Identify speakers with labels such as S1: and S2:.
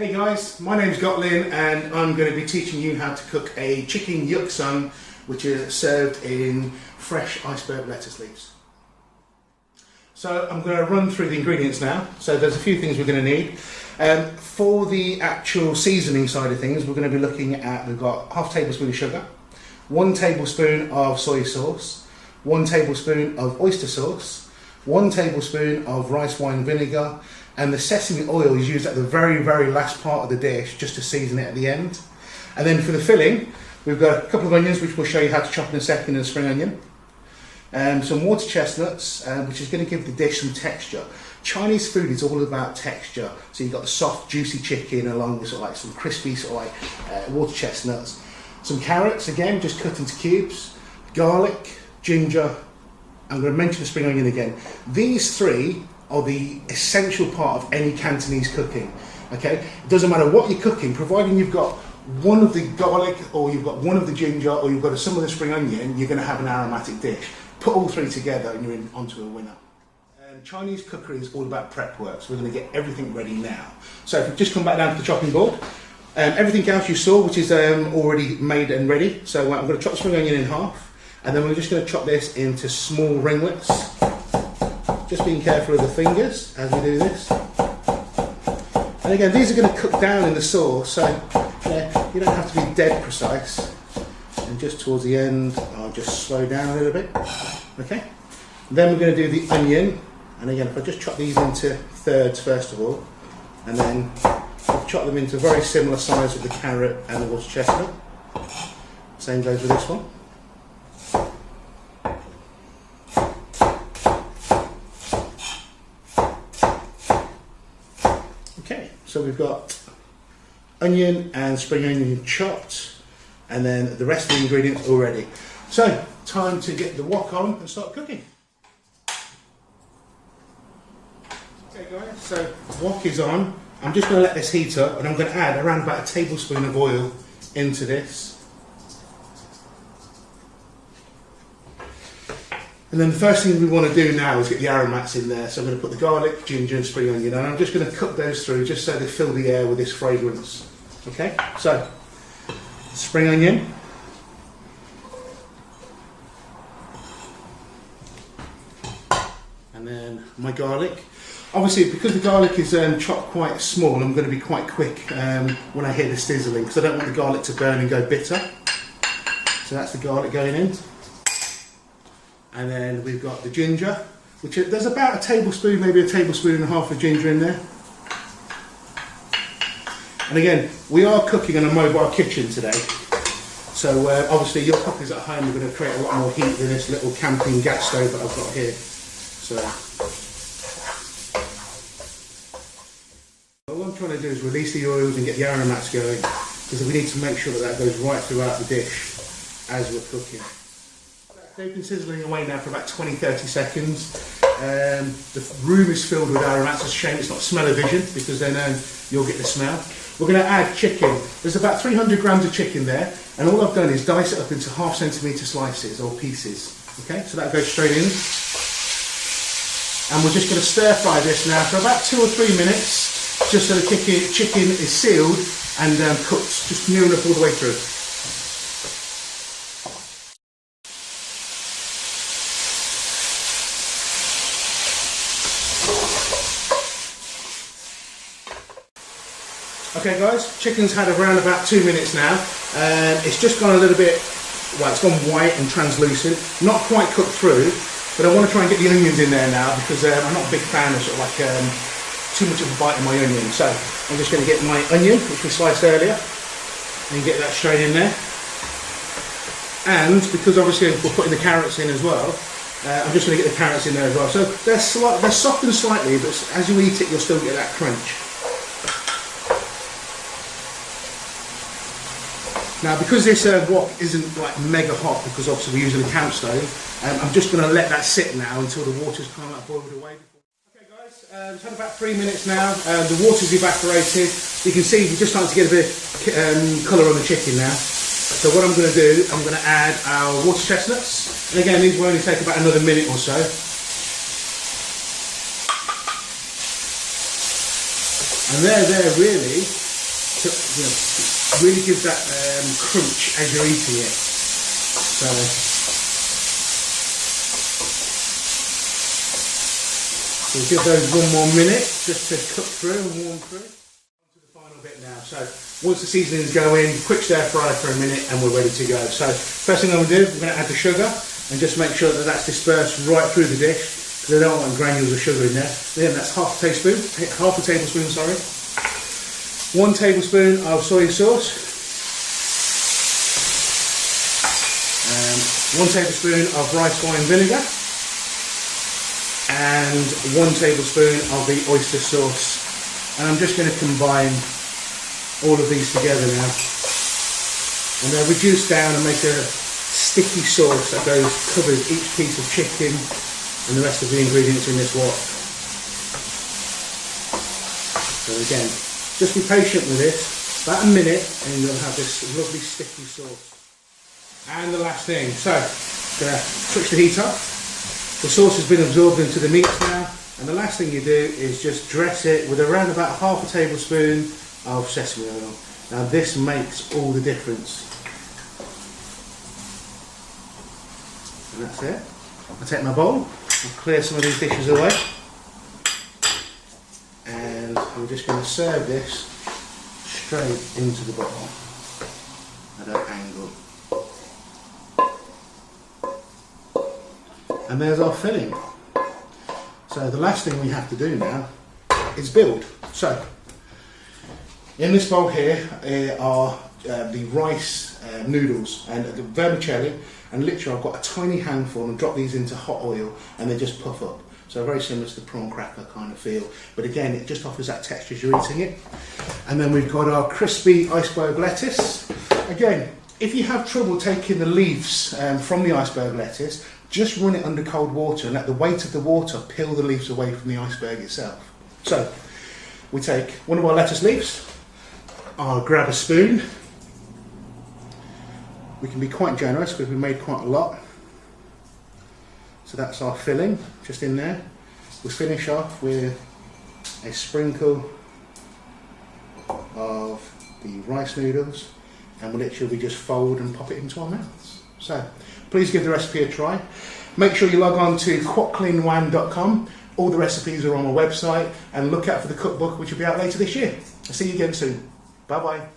S1: Hey guys, my name's Gotlin and I'm going to be teaching you how to cook a chicken Yuk Sung, which is served in fresh iceberg lettuce leaves. So I'm going to run through the ingredients now. So there's a few things we're going to need. For the actual seasoning side of things, we're going to be looking at, we've got half tablespoon of sugar, 1 tablespoon of soy sauce, 1 tablespoon of oyster sauce, 1 tablespoon of rice wine vinegar, and the sesame oil is used at the very last part of the dish just to season it at the end. And then for the filling, we've got a couple of onions, which we'll show you how to chop in a second, and a spring onion. Some water chestnuts, which is going to give the dish some texture. Chinese food is all about texture. So you've got the soft, juicy chicken along with sort of like some crispy sort of like water chestnuts. Some carrots, again, just cut into cubes. Garlic, ginger. I'm going to mention the spring onion again. These three are the essential part of any Cantonese cooking. Okay, it doesn't matter what you're cooking, providing you've got one of the garlic, or you've got one of the ginger, or you've got some of the spring onion, you're going to have an aromatic dish. Put all three together and you're onto a winner. Chinese cookery is all about prep work, so we're going to get everything ready now. So if we just come back down to the chopping board, everything else you saw, which is already made and ready. So I'm going to chop the spring onion in half, and then we're just going to chop this into small ringlets. Just being careful of the fingers as we do this. And again, these are going to cook down in the sauce, so you don't have to be dead precise. And just towards the end, I'll just slow down a little bit. Okay. Then we're going to do the onion. And again, if I just chop these into thirds first of all, and then I'll chop them into very similar size with the carrot and the water chestnut. Same goes with this one. Okay, so we've got onion and spring onion chopped, and then the rest of the ingredients all ready. So, time to get the wok on and start cooking. Okay guys, so wok is on. I'm just going to let this heat up, and I'm going to add around about a tablespoon of oil into this. And then the first thing we want to do now is get the aromats in there. So I'm going to put the garlic, ginger and spring onion, and I'm just going to cook those through just so they fill the air with this fragrance. Okay, so spring onion. And then my garlic. Obviously, because the garlic is chopped quite small, I'm going to be quite quick when I hear the sizzling, because I don't want the garlic to burn and go bitter. So that's the garlic going in. And then we've got the ginger, which there's about a tablespoon, maybe a tablespoon and a half of ginger in there. And again, we are cooking in a mobile kitchen today. So obviously your cookers at home are going to create a lot more heat than this little camping gas stove that I've got here. So all I'm trying to do is release the oils and get the aromats going, because we need to make sure that that goes right throughout the dish as we're cooking. They've been sizzling away now for about 20-30 seconds. The room is filled with aromats. It's a shame it's not smell-o-vision, because then you'll get the smell. We're going to add chicken. There's about 300 grams of chicken there, and all I've done is dice it up into ½ centimetre slices or pieces. Okay, so that goes straight in. And we're just going to stir fry this now for about 2 or 3 minutes, just so the chicken is sealed and cooked just near enough all the way through. Okay guys, chicken's had around about 2 minutes now. It's just gone a little bit, well, it's gone white and translucent, not quite cooked through, but I want to try and get the onions in there now, because I'm not a big fan of sort of like too much of a bite in my onion. So I'm just going to get my onion, which we sliced earlier, and get that straight in there. And because obviously we're putting the carrots in as well, I'm just going to get the carrots in there as well. So they're softened slightly, but as you eat it, you'll still get that crunch. Now, because this wok isn't like mega hot, because obviously we're using a camp stove, I'm just going to let that sit now until the water's kind of boiled away. Okay guys, it's had about 3 minutes now. The water's evaporated. You can see we're just starting to get a bit of colour on the chicken now. So what I'm going to do, I'm going to add our water chestnuts. And again, these will only take about another minute or so. And they're there really really gives that crunch as you're eating it. So we'll give those one more minute just to cook through and warm through. On to the final bit now. So once the seasonings go in, quick stir fry for a minute and we're ready to go. So first thing I'm going to do, we're going to add the sugar and just make sure that that's dispersed right through the dish, because I don't want granules of sugar in there. Then that's half a tablespoon, sorry. 1 tablespoon of soy sauce. 1 tablespoon of rice wine vinegar. And 1 tablespoon of the oyster sauce. And I'm just going to combine all of these together now. And they'll reduce down and make a sticky sauce that covers each piece of chicken and the rest of the ingredients in this wok. So again, just be patient with this, about a minute and you'll have this lovely sticky sauce. And the last thing, so I'm going to switch the heat up. The sauce has been absorbed into the meat now, and the last thing you do is just dress it with around about half a tablespoon of sesame oil. Now this makes all the difference. And that's it. I'll take my bowl, I'll clear some of these dishes away, and we're just going to serve this straight into the bowl at an angle. And there's our filling. So the last thing we have to do now is build. So in this bowl here are the rice noodles and the vermicelli, and literally I've got a tiny handful and drop these into hot oil and they just puff up. So very similar to the prawn cracker kind of feel, but again it just offers that texture as you're eating it. And then we've got our crispy iceberg lettuce. Again, if you have trouble taking the leaves from the iceberg lettuce, just run it under cold water and let the weight of the water peel the leaves away from the iceberg itself. So we take one of our lettuce leaves, I'll grab a spoon. We can be quite generous because we made quite a lot. So that's our filling, just in there. We'll finish off with a sprinkle of the rice noodles, and we'll literally just fold and pop it into our mouths. So please give the recipe a try. Make sure you log on to quokcleanwan.com. All the recipes are on our website, and look out for the cookbook which will be out later this year. I'll see you again soon. Bye bye.